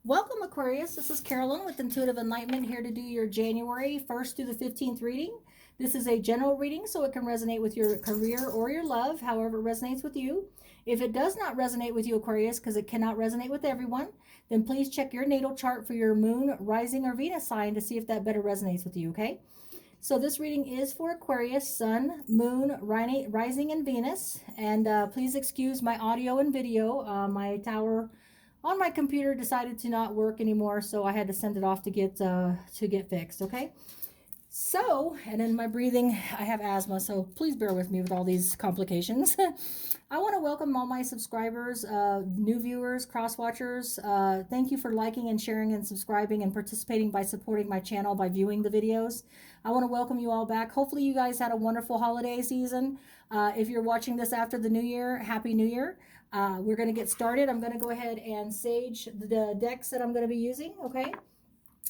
Welcome, Aquarius. This is Carolyn with Intuitive Enlightenment, here to do your January 1st through the 15th reading. This is a general reading, so it can resonate with your career or your love, however it resonates with you. If it does not resonate with you, Aquarius, because it cannot resonate with everyone, then please check your natal chart for your moon, rising, or Venus sign to see if that better resonates with you, okay? So this reading is for Aquarius, Sun, Moon, Rising, and Venus. And please excuse my audio and video. My tower on my computer decided to not work anymore, so I had to send it off to get fixed. Okay. So, and in my breathing, I have asthma, so please bear with me with all these complications. I want to welcome all my subscribers, new viewers, cross watchers. Thank you for liking and sharing and subscribing and participating by supporting my channel by viewing the videos. I want to welcome you all back. Hopefully you guys had a wonderful holiday season. If you're watching this after the new year, Happy New Year. We're going to get started. I'm going to go ahead and sage the decks that I'm going to be using, okay?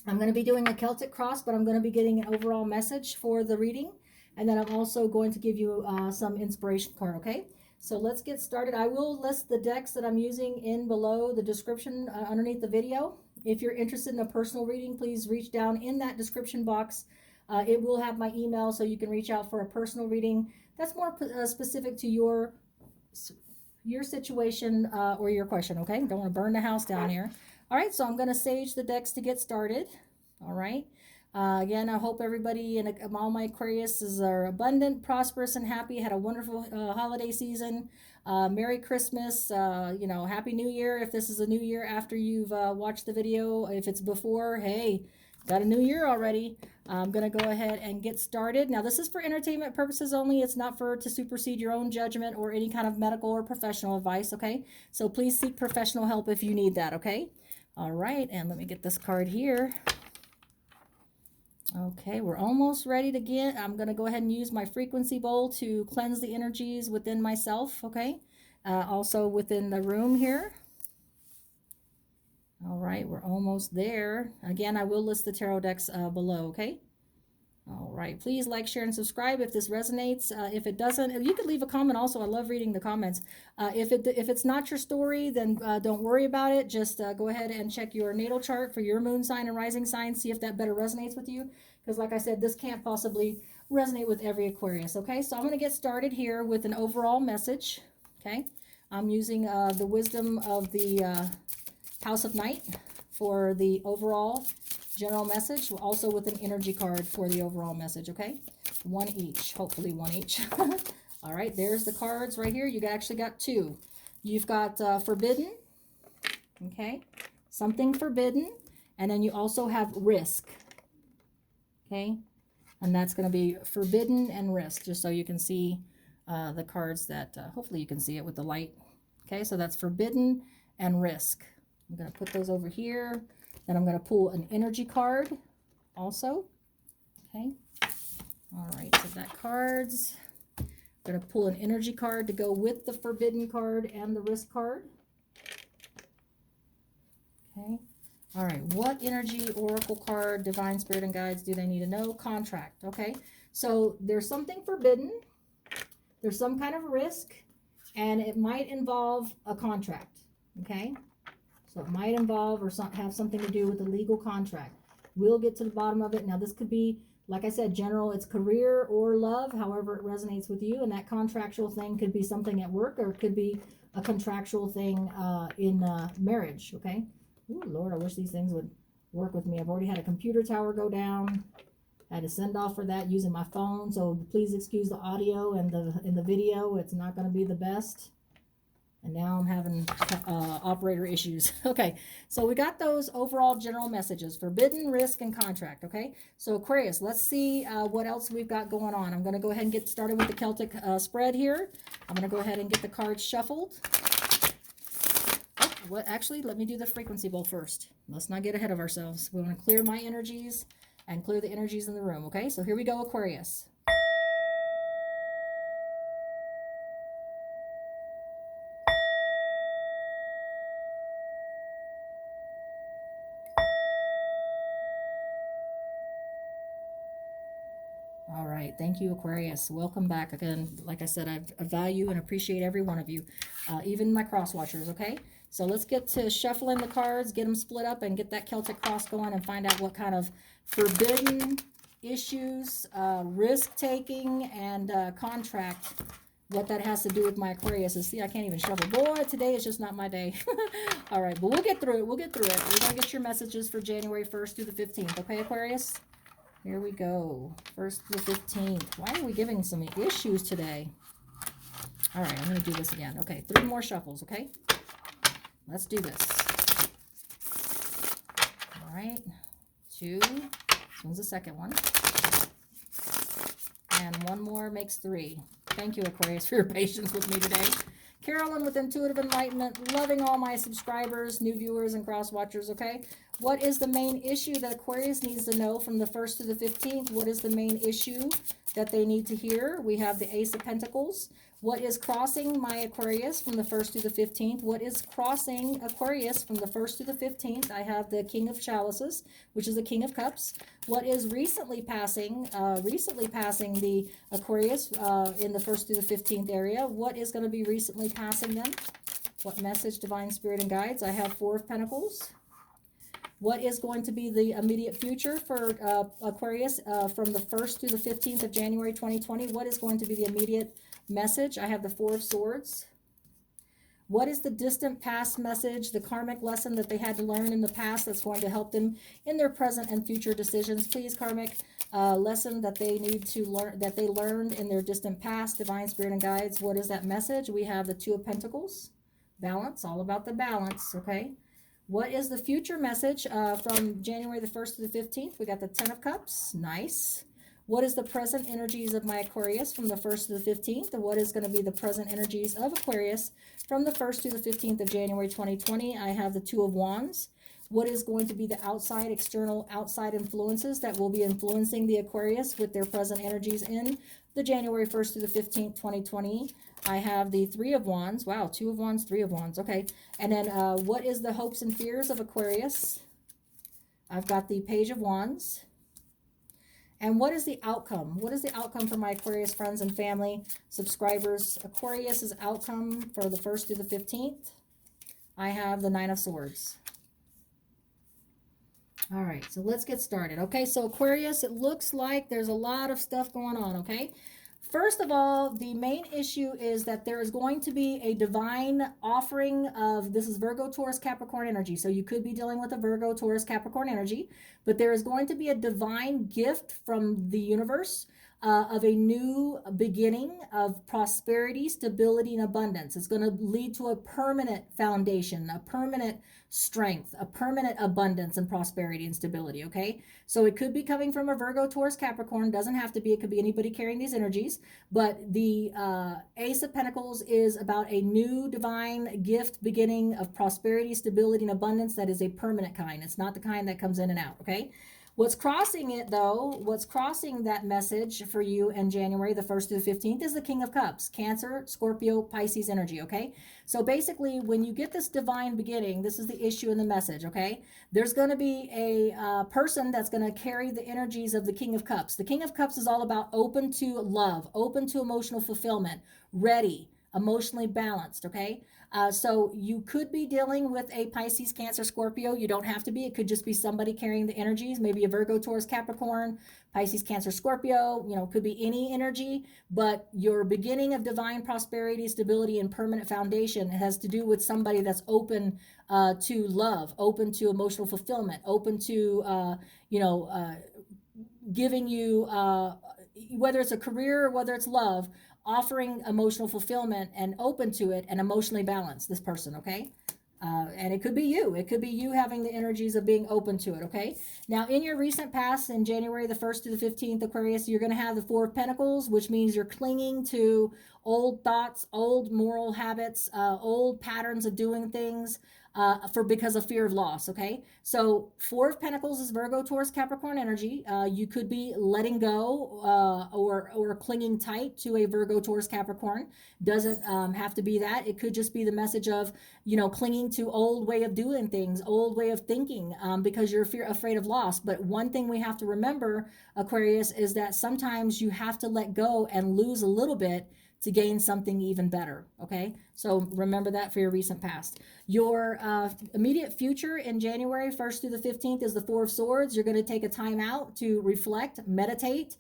I'm going to be doing a Celtic cross, but I'm going to be getting an overall message for the reading. And then I'm also going to give you some inspiration card, okay? So let's get started. I will list the decks that I'm using in below the description underneath the video. If you're interested in a personal reading, please reach down in that description box. It will have my email, so you can reach out for a personal reading that's more specific to your situation or your question, okay? Don't want to burn the house down here. All right, so I'm going to sage the decks to get started. All right. Again, I hope everybody and all my Aquariuses are abundant, prosperous, and happy. Had a wonderful holiday season. Merry Christmas. Happy New Year. If this is a new year after you've watched the video, if it's before, hey, got a new year already. I'm going to go ahead and get started. Now, this is for entertainment purposes only. It's not to supersede your own judgment or any kind of medical or professional advice, okay? So please seek professional help if you need that, okay? All right, and let me get this card here. Okay, we're almost ready to get. I'm going to go ahead and use my frequency bowl to cleanse the energies within myself, okay? Also within the room here. All right, we're almost there. Again, I will list the tarot decks below, okay? All right, please like, share, and subscribe if this resonates. If it doesn't, you could leave a comment also. I love reading the comments. If it's not your story, then don't worry about it. Just go ahead and check your natal chart for your moon sign and rising sign. See if that better resonates with you. Because like I said, this can't possibly resonate with every Aquarius, okay? So I'm going to get started here with an overall message, okay? I'm using the wisdom of the House of Night for the overall general message, also with an energy card for the overall message, okay? One each, hopefully one each. All right, there's the cards right here. You actually got two. You've got forbidden, okay? Something forbidden. And then you also have risk, okay? And that's going to be forbidden and risk, just so you can see the cards that, hopefully you can see it with the light. Okay, so that's forbidden and risk. I'm going to put those over here. Then I'm going to pull an energy card also. Okay. All right, so that cards. I'm going to pull an energy card to go with the forbidden card and the risk card. Okay. All right, what energy, oracle card, divine spirit and guides do they need to know? Contract. Okay. So there's something forbidden. There's some kind of risk, and it might involve a contract. Okay. So it might involve or have something to do with a legal contract. We'll get to the bottom of it. Now, this could be, like I said, general. It's career or love, however it resonates with you. And that contractual thing could be something at work, or it could be a contractual thing in marriage, okay? Ooh, Lord, I wish these things would work with me. I've already had a computer tower go down. I had to send off for that using my phone. So please excuse the audio and the video. It's not going to be the best. And now I'm having operator issues. Okay, so we got those overall general messages: forbidden, risk, and contract. Okay, so Aquarius, let's see what else we've got going on. I'm going to go ahead and get started with the Celtic spread here. I'm going to go ahead and get the cards shuffled. Oh, actually, let me do the frequency bowl first. Let's not get ahead of ourselves. We want to clear my energies and clear the energies in the room. Okay, so here we go, Aquarius. All right, thank you, Aquarius. Welcome back again. Like I said, I value and appreciate every one of you, even my cross watchers, okay? So let's get to shuffling the cards, get them split up, and get that Celtic cross going and find out what kind of forbidden issues, risk-taking, and contract, what that has to do with my Aquarius. See, I can't even shuffle. Boy, today is just not my day. All right, but we'll get through it. We'll get through it. We're going to get your messages for January 1st through the 15th. Okay, Aquarius? Here we go. 1st to the 15th. Why are we giving some issues today? All right, I'm going to do this again. Okay, 3 more shuffles, okay? Let's do this. All right, 2. This one's the second one. And 1 more makes 3. Thank you, Aquarius, for your patience with me today. Carolyn with Intuitive Enlightenment, loving all my subscribers, new viewers, and cross watchers, okay? What is the main issue that Aquarius needs to know from the 1st to the 15th? What is the main issue that they need to hear? We have the Ace of Pentacles. What is crossing my Aquarius from the 1st to the 15th? What is crossing Aquarius from the 1st to the 15th? I have the King of Chalices, which is the King of Cups. What is recently passing the Aquarius in the 1st to the 15th area? What is going to be recently passing them? What message, Divine Spirit, and Guides? I have 4 of Pentacles. What is going to be the immediate future for Aquarius from the 1st to the 15th of January 2020? What is going to be the immediate message? I have the 4 of Swords. What is the distant past message, the karmic lesson that they had to learn in the past that's going to help them in their present and future decisions? Please, karmic lesson that they need to learn, that they learned in their distant past, Divine Spirit and Guides. What is that message? We have the 2 of Pentacles. Balance, all about the balance, okay? What is the future message from January the 1st to the 15th? We got the 10 of Cups. Nice. What is the present energies of my Aquarius from the 1st to the 15th? And what is going to be the present energies of Aquarius from the 1st to the 15th of January 2020? I have the 2 of Wands. What is going to be the outside, external, outside influences that will be influencing the Aquarius with their present energies in the January 1st to the 15th, 2020? I have the 3 of Wands. Wow, 2 of Wands, 3 of Wands. Okay. And then what is the hopes and fears of Aquarius? I've got the Page of Wands. And what is the outcome? What is the outcome for my Aquarius friends and family, subscribers? Aquarius's outcome for the 1st through the 15th. I have the 9 of Swords. All right, so let's get started. Okay, so Aquarius, it looks like there's a lot of stuff going on, okay? First of all, the main issue is that there is going to be a divine offering of, this is Virgo, Taurus, Capricorn energy. So you could be dealing with a Virgo, Taurus, Capricorn energy, but there is going to be a divine gift from the universe of a new beginning of prosperity, stability, and abundance. It's going to lead to a permanent foundation, a permanent strength, a permanent abundance and prosperity and stability, okay? So it could be coming from a Virgo, Taurus, Capricorn. Doesn't have to be. It could be anybody carrying these energies. But the Ace of Pentacles is about a new divine gift beginning of prosperity, stability, and abundance that is a permanent kind. It's not the kind that comes in and out, okay? What's crossing it, though, what's crossing that message for you in January the 1st to the 15th is the King of Cups, Cancer, Scorpio, Pisces energy, okay? So basically, when you get this divine beginning, this is the issue in the message, okay? There's going to be a person that's going to carry the energies of the King of Cups. The King of Cups is all about open to love, open to emotional fulfillment, ready, emotionally balanced, okay? So you could be dealing with a Pisces, Cancer, Scorpio. You don't have to be. It could just be somebody carrying the energies, maybe a Virgo, Taurus, Capricorn, Pisces, Cancer, Scorpio. You know, could be any energy, but your beginning of divine prosperity, stability, and permanent foundation has to do with somebody that's open to love, open to emotional fulfillment, open to, giving you, whether it's a career or whether it's love, offering emotional fulfillment and open to it and emotionally balanced, this person, okay? And it could be you. It could be you having the energies of being open to it, okay? Now, in your recent past, in January the 1st to the 15th, Aquarius, you're going to have the 4 of Pentacles, which means you're clinging to old thoughts, old moral habits, old patterns of doing things, because of fear of loss, okay? So 4 of Pentacles is Virgo, Taurus, Capricorn energy. You could be letting go or clinging tight to a Virgo, Taurus, Capricorn. Doesn't have to be that. It could just be the message of, clinging to old way of doing things, old way of thinking, because you're afraid of loss. But one thing we have to remember, Aquarius, is that sometimes you have to let go and lose a little bit to gain something even better. Okay, so remember that for your recent past. Your immediate future in January 1st through the 15th is the Four of Swords. You're going to take a time out to reflect, meditate,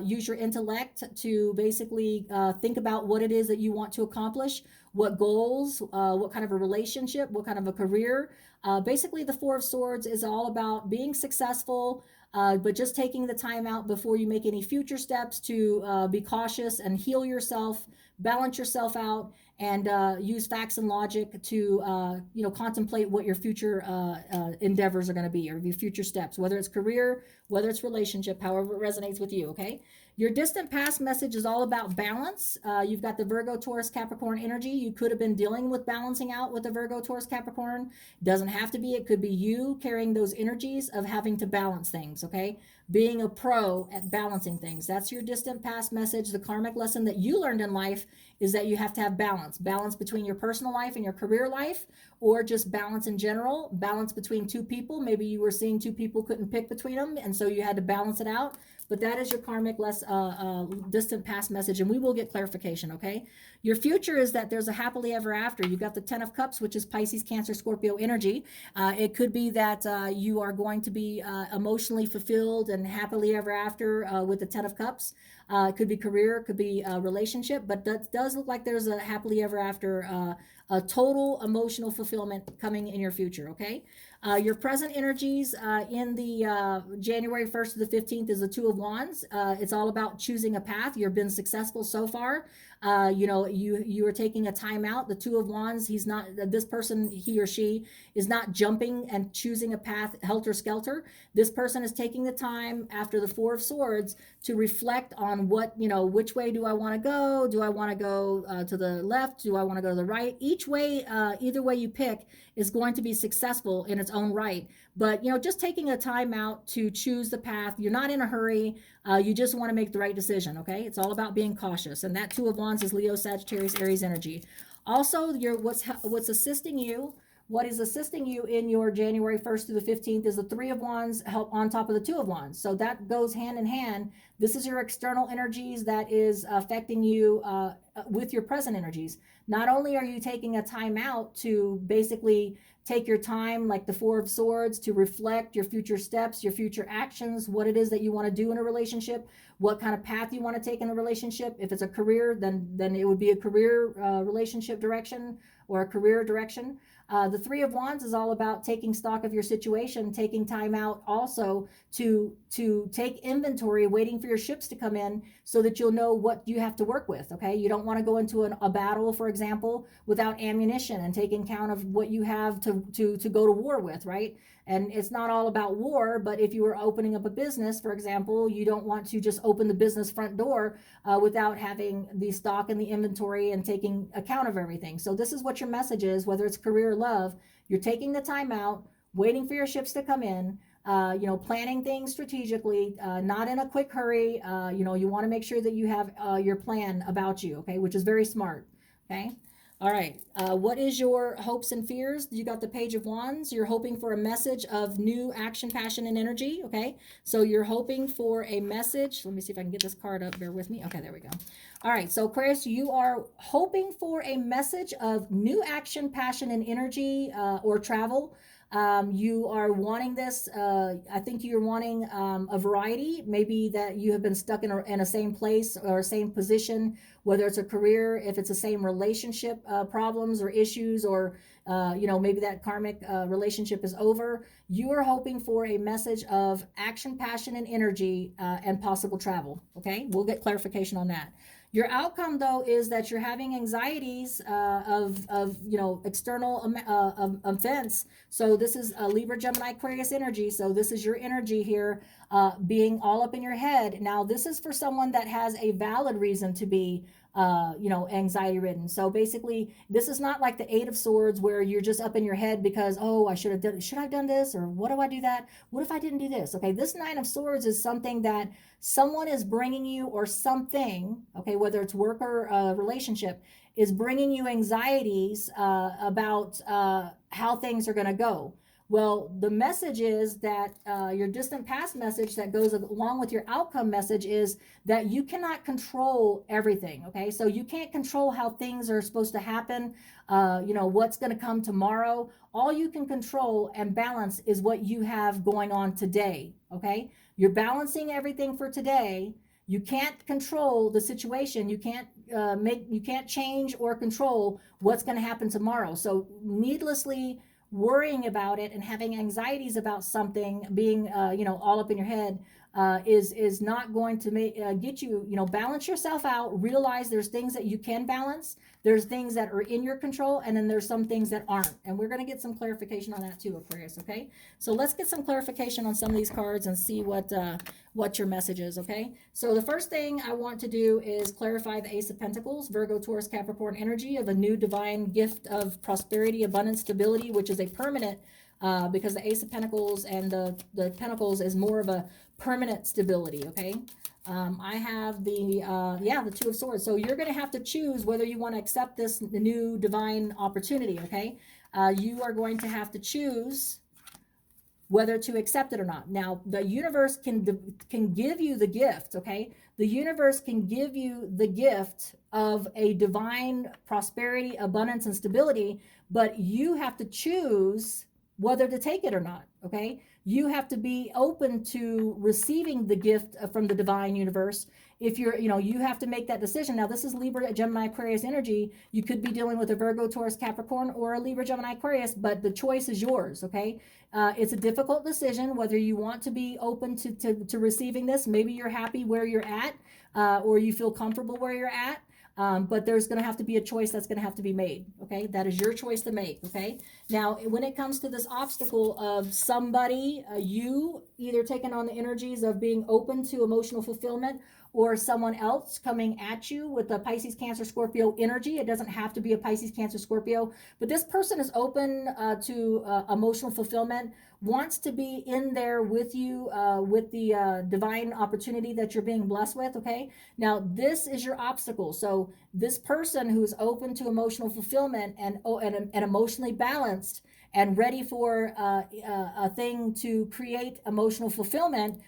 use your intellect to basically think about what it is that you want to accomplish, what goals, what kind of a relationship, what kind of a career. Basically, the Four of Swords is all about being successful, but just taking the time out before you make any future steps to be cautious and heal yourself, balance yourself out, and use facts and logic to contemplate what your future endeavors are going to be, or your future steps, whether it's career, whether it's relationship, however it resonates with you. Okay, your distant past message is all about balance. You've got the Virgo, Taurus, Capricorn energy. You could have been dealing with balancing out with the Virgo, Taurus, Capricorn. Doesn't have to be. It could be you carrying those energies of having to balance things. Okay, being a pro at balancing things. That's your distant past message. The karmic lesson that you learned in life is that you have to have balance between your personal life and your career life, or just balance in general, balance between two people. Maybe you were seeing two people, couldn't pick between them, and so you had to balance it out. But that is your karmic distant past message, and we will get clarification. Okay, your future is that there's a happily ever after. You've got the Ten of Cups, which is Pisces, Cancer, Scorpio energy. It could be that you are going to be emotionally fulfilled and happily ever after with the Ten of Cups. It could be career, it could be a relationship, but that does look like there's a happily ever after, a total emotional fulfillment coming in your future. Okay, your present energies in the January 1st to the 15th is the Two of Wands. It's all about choosing a path. You've been successful so far. You are taking a time out. The Two of Wands, he's not, this person, he or she is not jumping and choosing a path helter skelter. This person is taking the time after the Four of Swords to reflect on what, which way do I want to go? Do I want to go to the left? Do I want to go to the right? Each way, either way you pick is going to be successful in its own right. But, just taking a time out to choose the path. You're not in a hurry. You just want to make the right decision. Okay. It's all about being cautious. And that Two of Wands is Leo, Sagittarius, Aries energy. Also, what's assisting you, what is assisting you in your January 1st through the 15th is the Three of Wands help on top of the Two of Wands. So that goes hand in hand. This is your external energies that is affecting you with your present energies. Not only are you taking a time out to basically take your time, like the Four of Swords, to reflect your future steps, your future actions, what it is that you want to do in a relationship, what kind of path you want to take in a relationship. If it's a career, then it would be a career relationship direction or a career direction. The Three of Wands is all about taking stock of your situation, taking time out also to take inventory, waiting for your ships to come in so that you'll know what you have to work with. Okay, you don't want to go into a battle, for example, without ammunition and taking count of what you have to go to war with, right? And it's not all about war, but if you were opening up a business, for example, you don't want to just open the business front door without having the stock and the inventory and taking account of everything. So this is what your message is, whether it's career or love. You're taking the time out, waiting for your ships to come in, planning things strategically, not in a quick hurry. You want to make sure that you have your plan about you, okay, which is very smart. Okay. All right. What is your hopes and fears? You got the Page of Wands. You're hoping for a message of new action, passion, and energy. Okay. So you're hoping for a message. Let me see if I can get this card up. Bear with me. Okay, there we go. All right. So Aquarius, you are hoping for a message of new action, passion, and energy or travel. You are wanting this. I think you're wanting a variety. Maybe that you have been stuck in a same place or a same position, whether it's a career, if it's the same relationship problems or issues, or maybe that karmic relationship is over. You are hoping for a message of action, passion, and energy, and possible travel. Okay, we'll get clarification on that. Your outcome, though, is that you're having anxieties of external events. So this is Libra, Gemini, Aquarius energy. So this is your energy here being all up in your head. Now, this is for someone that has a valid reason to be anxiety ridden. So basically, this is not like the Eight of Swords where you're just up in your head because, oh, I should I have done this? Or what do I do that? What if I didn't do this? Okay, this Nine of Swords is something that someone is bringing you, or something, okay, whether it's work or relationship, is bringing you anxieties about how things are going to go. Well, the message is that your distant past message that goes along with your outcome message is that you cannot control everything. Okay, so you can't control how things are supposed to happen. What's going to come tomorrow. All you can control and balance is what you have going on today. Okay, you're balancing everything for today. You can't control the situation. You can't you can't change or control what's going to happen tomorrow. So needlessly worrying about it and having anxieties about something being all up in your head is not going to get you, balance yourself out. Realize there's things that you can balance, there's things that are in your control, and then there's some things that aren't, and we're going to get some clarification on that too, Aquarius. Okay, so let's get some clarification on some of these cards and see what your message is. Okay, so the first thing I want to do is clarify the Ace of Pentacles, Virgo, Taurus, Capricorn energy of a new divine gift of prosperity, abundance, stability, which is a permanent, because the Ace of Pentacles and the Pentacles is more of a permanent stability. Okay, I have the Two of Swords. So you're going to have to choose whether you want to accept this new divine opportunity. Okay, you are going to have to choose whether to accept it or not. Now, the universe can give you the gift. Okay, the universe can give you the gift of a divine prosperity, abundance, and stability, but you have to choose whether to take it or not. Okay, you have to be open to receiving the gift from the divine universe. If you have to make that decision. Now, this is Libra, Gemini, Aquarius energy. You could be dealing with a Virgo, Taurus, Capricorn, or a Libra, Gemini, Aquarius, but the choice is yours. Okay, it's a difficult decision whether you want to be open to receiving this. Maybe you're happy where you're at, or you feel comfortable where you're at. But there's going to have to be a choice that's going to have to be made. Okay, that is your choice to make. Okay, now when it comes to this obstacle of somebody, you either taking on the energies of being open to emotional fulfillment, or someone else coming at you with a Pisces, Cancer, Scorpio energy. It doesn't have to be a Pisces, Cancer, Scorpio, but this person is open to emotional fulfillment, wants to be in there with you, with the divine opportunity that you're being blessed with. Okay, now this is your obstacle. So this person who's open to emotional fulfillment and emotionally balanced and ready for a thing to create emotional fulfillment,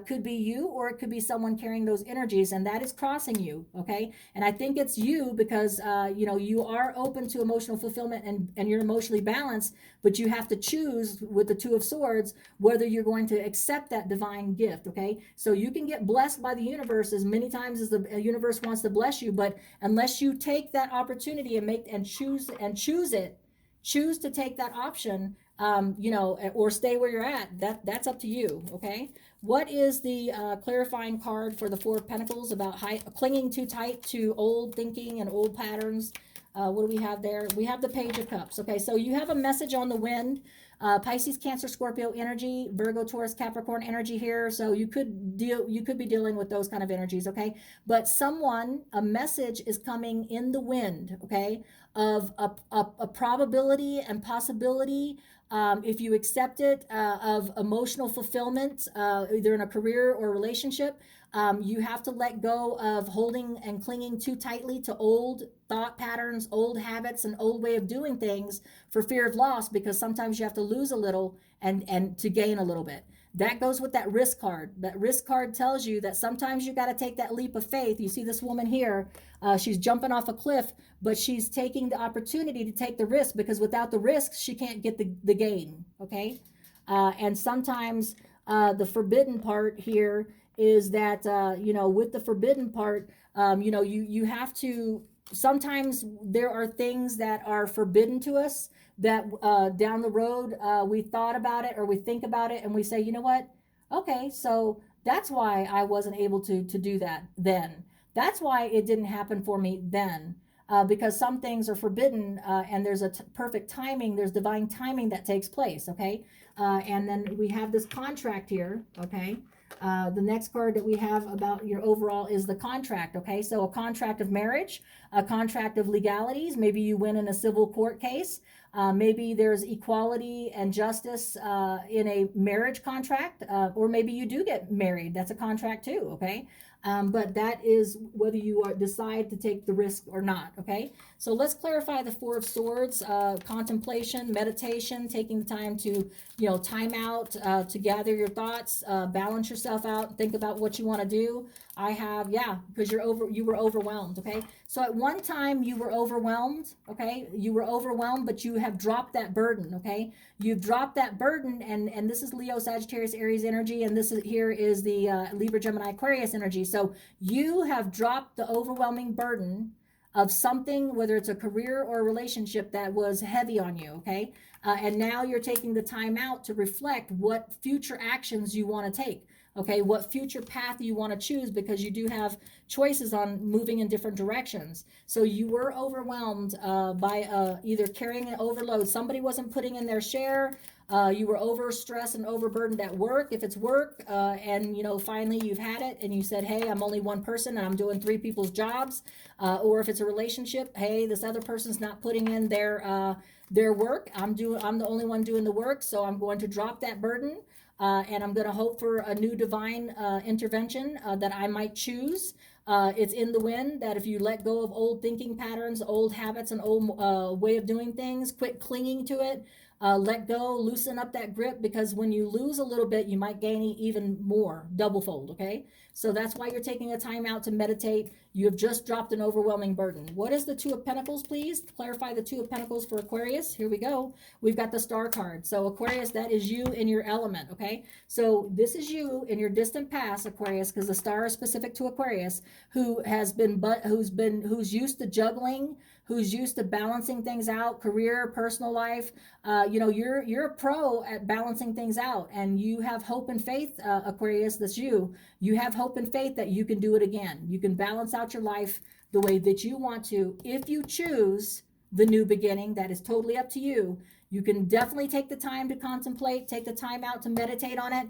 could be you, or it could be someone carrying those energies, and that is crossing you. Okay, and I think it's you because you are open to emotional fulfillment and you're emotionally balanced, but you have to choose with the Two of Swords whether you're going to accept that divine gift. Okay, so you can get blessed by the universe as many times as the universe wants to bless you, but unless you take that opportunity and choose to take that option, or stay where you're at, that's up to you. Okay, what is the clarifying card for the Four of Pentacles about clinging too tight to old thinking and old patterns? What do we have there? We have the Page of Cups. Okay, so you have a message on the wind. Pisces, Cancer, Scorpio energy, Virgo, Taurus, Capricorn energy here. So you could be dealing with those kind of energies. Okay, but a message is coming in the wind. Okay, of a probability and possibility, if you accept it, of emotional fulfillment, either in a career or relationship. You have to let go of holding and clinging too tightly to old thought patterns, old habits, and old way of doing things for fear of loss, because sometimes you have to lose a little and to gain a little bit. That goes with that risk card. That risk card tells you that sometimes you got to take that leap of faith. You see this woman here, she's jumping off a cliff, but she's taking the opportunity to take the risk, because without the risk, she can't get the gain. Okay, and sometimes the forbidden part here is that with the forbidden part, you have to. Sometimes there are things that are forbidden to us that down the road we thought about it or we think about it and we say, you know what? Okay, so that's why I wasn't able to do that then. That's why it didn't happen for me then. Because some things are forbidden, and there's a perfect timing, there's divine timing that takes place. Okay, and then we have this contract here. Okay, the next card that we have about your overall is the contract. Okay, so a contract of marriage, a contract of legalities. Maybe you win in a civil court case. Maybe there's equality and justice in a marriage contract, or maybe you do get married. That's a contract too. Okay, But that is whether you decide to take the risk or not, okay? So let's clarify the Four of Swords, contemplation, meditation, taking the time to, time out, to gather your thoughts, balance yourself out, think about what you want to do. I have, yeah, because you were overwhelmed, okay? So at one time you were overwhelmed, okay? You were overwhelmed, but you have dropped that burden, okay? You've dropped that burden, and this is Leo, Sagittarius, Aries energy, and this is here is the Libra, Gemini, Aquarius energy. So you have dropped the overwhelming burden of something, whether it's a career or a relationship that was heavy on you, okay? And now you're taking the time out to reflect what future actions you want to take. Okay, what future path you want to choose, because you do have choices on moving in different directions. So you were overwhelmed by either carrying an overload. Somebody wasn't putting in their share. You were overstressed and overburdened at work, if it's work, and finally you've had it and you said, hey, I'm only one person and I'm doing three people's jobs. Or if it's a relationship, hey, this other person's not putting in their work. I'm the only one doing the work, so I'm going to drop that burden. And I'm going to hope for a new divine intervention that I might choose. It's in the wind that if you let go of old thinking patterns, old habits, and old way of doing things, quit clinging to it, let go, loosen up that grip, because when you lose a little bit, you might gain even more, double fold, okay? So that's why you're taking a time out to meditate. You have just dropped an overwhelming burden. What is the Two of Pentacles, please? Clarify the Two of Pentacles for Aquarius. Here we go. We've got the Star card. So Aquarius, that is you in your element, okay? So this is you in your distant past, Aquarius, because the star is specific to Aquarius, who's used to juggling, who's used to balancing things out, career, personal life. You're a pro at balancing things out, and you have hope and faith, Aquarius. That's you. You have hope and faith that you can do it again. You can balance out your life the way that you want to if you choose the new beginning. That is totally up to you. You can definitely take the time to contemplate, take the time out to meditate on it,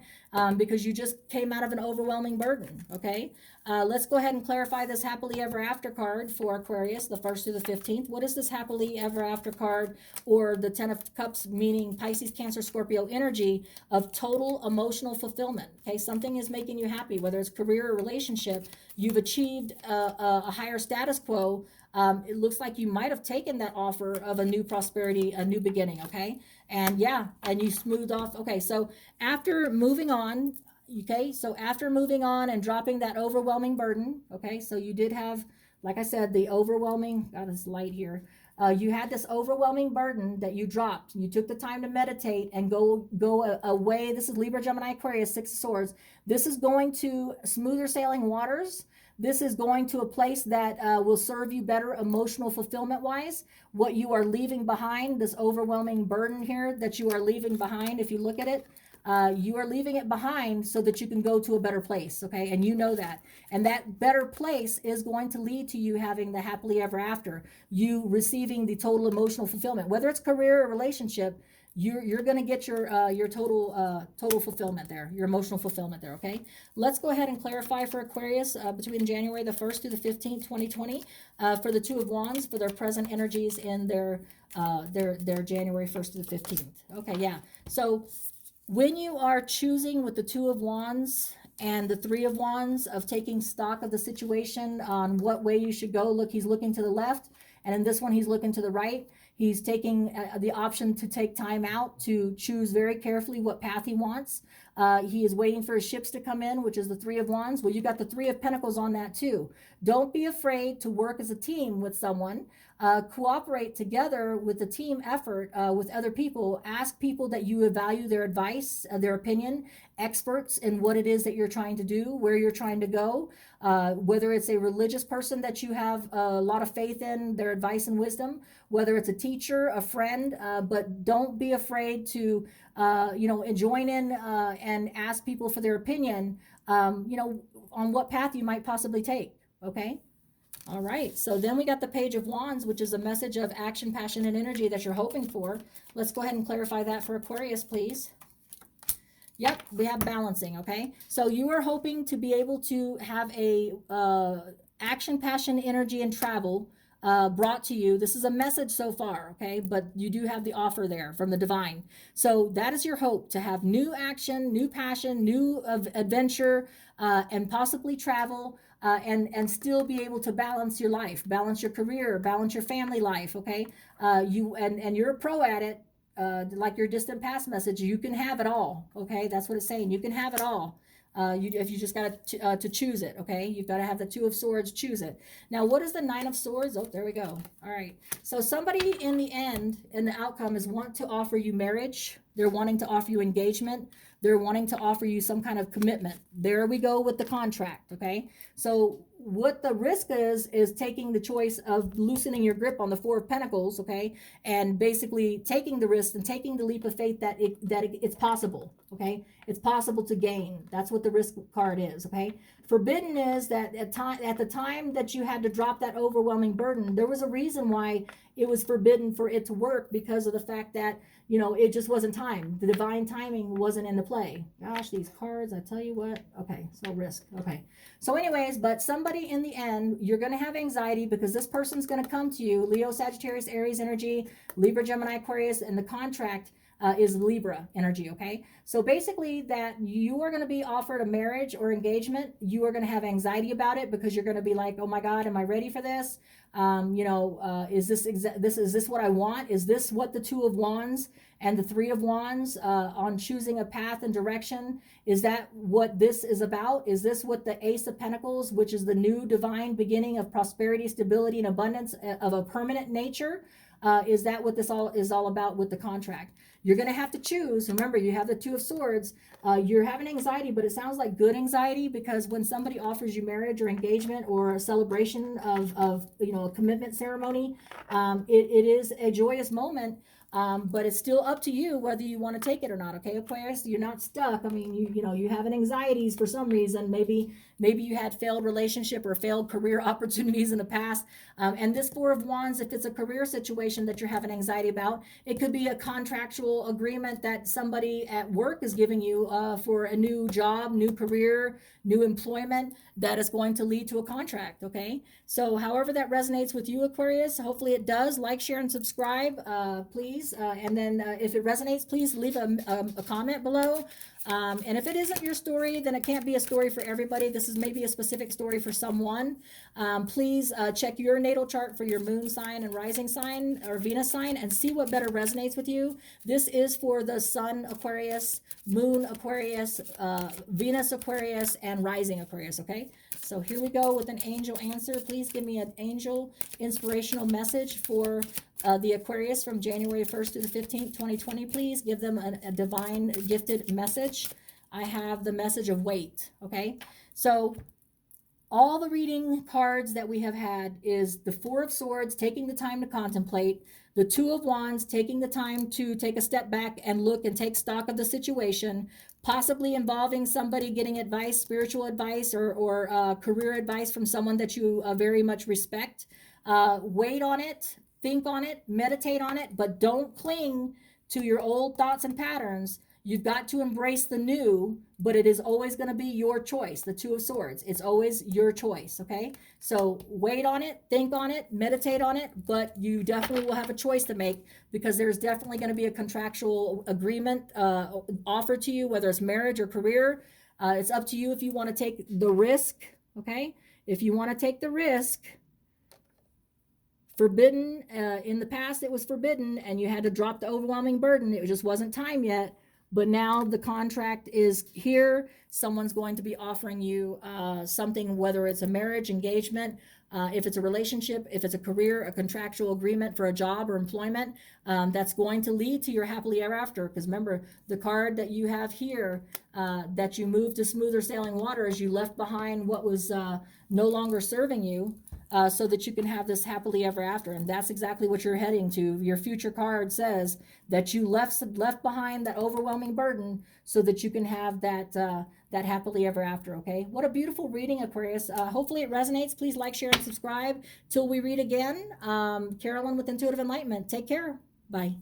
because you just came out of an overwhelming burden, okay? Let's go ahead and clarify this happily ever after card for Aquarius, the 1st through the 15th. What is this happily ever after card, or the 10 of Cups, meaning Pisces, Cancer, Scorpio energy of total emotional fulfillment, okay? Something is making you happy, whether it's career or relationship. You've achieved a higher status quo. It looks like you might have taken that offer of a new prosperity, a new beginning, okay? And yeah, and you smoothed off. Okay, so after moving on, and dropping that overwhelming burden, okay, so you did have, like I said, the overwhelming, got this light here. You had this overwhelming burden that you dropped. You took the time to meditate and go away. This is Libra, Gemini, Aquarius, Six of Swords. This is going to smoother sailing waters. This is going to a place that will serve you better emotional fulfillment wise. What you are leaving behind, this overwhelming burden here that you are leaving behind, if you look at it, you are leaving it behind so that you can go to a better place, okay? And you know that. And that better place is going to lead to you having the happily ever after, you receiving the total emotional fulfillment, whether it's career or relationship. You're going to get your total fulfillment there, your emotional fulfillment there, okay? Let's go ahead and clarify for Aquarius between January the 1st through the 15th, 2020, for the Two of Wands, for their present energies in their January 1st to the 15th. Okay, yeah. So when you are choosing with the Two of Wands and the Three of Wands, of taking stock of the situation on what way you should go, look, he's looking to the left, and in this one, he's looking to the right. He's taking the option to take time out to choose very carefully what path he wants. He is waiting for his ships to come in, which is the Three of Wands. Well, you got the Three of Pentacles on that too. Don't be afraid to work as a team with someone. Cooperate together with the team effort with other people. Ask people that you value their advice, their opinion, experts in what it is that you're trying to do, where you're trying to go, whether it's a religious person that you have a lot of faith in, their advice and wisdom, whether it's a teacher, a friend, but don't be afraid to, join in and ask people for their opinion, on what path you might possibly take, okay? All right, so then we got the Page of Wands, which is a message of action, passion, and energy that you're hoping for. Let's go ahead and clarify that for Aquarius, please. Yep, we have balancing, okay? So you are hoping to be able to have a action, passion, energy, and travel brought to you. This is a message so far, okay? But you do have the offer there from the divine. So that is your hope, to have new action, new passion, new adventure, and possibly travel, and still be able to balance your life, balance your career, balance your family life, okay? And you're a pro at it. Like your distant past message, you can have it all, okay? That's what it's saying. You can have it all. If you just got to choose it, okay? You've got to have the Two of Swords, choose it. Now, what is the Nine of Swords? Oh, there we go. All right. So somebody in the end, in the outcome, is want to offer you marriage. They're wanting to offer you engagement. They're wanting to offer you some kind of commitment. There we go with the contract, okay? So what the risk is taking the choice of loosening your grip on the Four of Pentacles, okay, and basically taking the risk and taking the leap of faith that it's possible, okay? It's possible to gain. That's what the risk card is, okay? Forbidden is that at the time that you had to drop that overwhelming burden, there was a reason why it was forbidden for it to work, because of the fact that, you know, it just wasn't time. The divine timing wasn't in the play. Gosh, these cards, I tell you what. Okay, so risk. Okay. So anyways, but somebody in the end, you're going to have anxiety because this person's going to come to you, Leo, Sagittarius, Aries energy, Libra, Gemini, Aquarius, and the contract is Libra energy, okay? So basically that you are going to be offered a marriage or engagement. You are going to have anxiety about it because you're going to be like, oh my God, am I ready for this? Is this what I want? Is this what the Two of Wands and the Three of Wands on choosing a path and direction? Is that what this is about? Is this what the Ace of Pentacles, which is the new divine beginning of prosperity, stability, and abundance of a permanent nature? Is that what this all is all about with the contract? You're going to have to choose. Remember, you have the Two of Swords. You're having anxiety, but it sounds like good anxiety, because when somebody offers you marriage or engagement or a celebration of a commitment ceremony, it is a joyous moment. But it's still up to you whether you want to take it or not. Okay, Aquarius, you're not stuck. I mean, you have an anxieties for some reason. Maybe you had failed relationship or failed career opportunities in the past. And this Four of Wands, if it's a career situation that you're having anxiety about, it could be a contractual agreement that somebody at work is giving you for a new job, new career, new employment that is going to lead to a contract. Okay, so however that resonates with you, Aquarius, hopefully it does. Like, share, and subscribe, please. And then if it resonates, please leave a comment below. And if it isn't your story, then it can't be a story for everybody. This is maybe a specific story for someone. Please check your natal chart for your moon sign and rising sign or Venus sign and see what better resonates with you. This is for the Sun Aquarius, Moon Aquarius, Venus Aquarius, and rising Aquarius, okay? So here we go with an angel answer. Please give me an angel inspirational message for the Aquarius from January 1st to the 15th, 2020. Please give them a divine gifted message. I have the message of wait, okay? So all the reading cards that we have had is the Four of Swords, taking the time to contemplate, the Two of Wands, taking the time to take a step back and look and take stock of the situation, possibly involving somebody getting advice, spiritual advice, or career advice from someone that you very much respect. Wait on it, think on it, meditate on it, but don't cling to your old thoughts and patterns. You've got to embrace the new, but it is always going to be your choice. The Two of Swords, it's always your choice, okay? So wait on it, think on it, meditate on it, but you definitely will have a choice to make, because there's definitely going to be a contractual agreement offered to you, whether it's marriage or career. It's up to you if you want to take the risk, okay? If you want to take the risk, forbidden, in the past it was forbidden and you had to drop the overwhelming burden. It just wasn't time yet. But now the contract is here. Someone's going to be offering you something, whether it's a marriage, engagement, if it's a relationship, if it's a career, a contractual agreement for a job or employment, that's going to lead to your happily ever after. Because remember, the card that you have here, that you moved to smoother sailing waters, you left behind what was no longer serving you, so that you can have this happily ever after. And that's exactly what you're heading to. Your future card says that you left behind that overwhelming burden so that you can have that that happily ever after, okay? What a beautiful reading, Aquarius. Hopefully it resonates. Please like, share, and subscribe. Till we read again, Carolyn with Intuitive Enlightenment. Take care. Bye.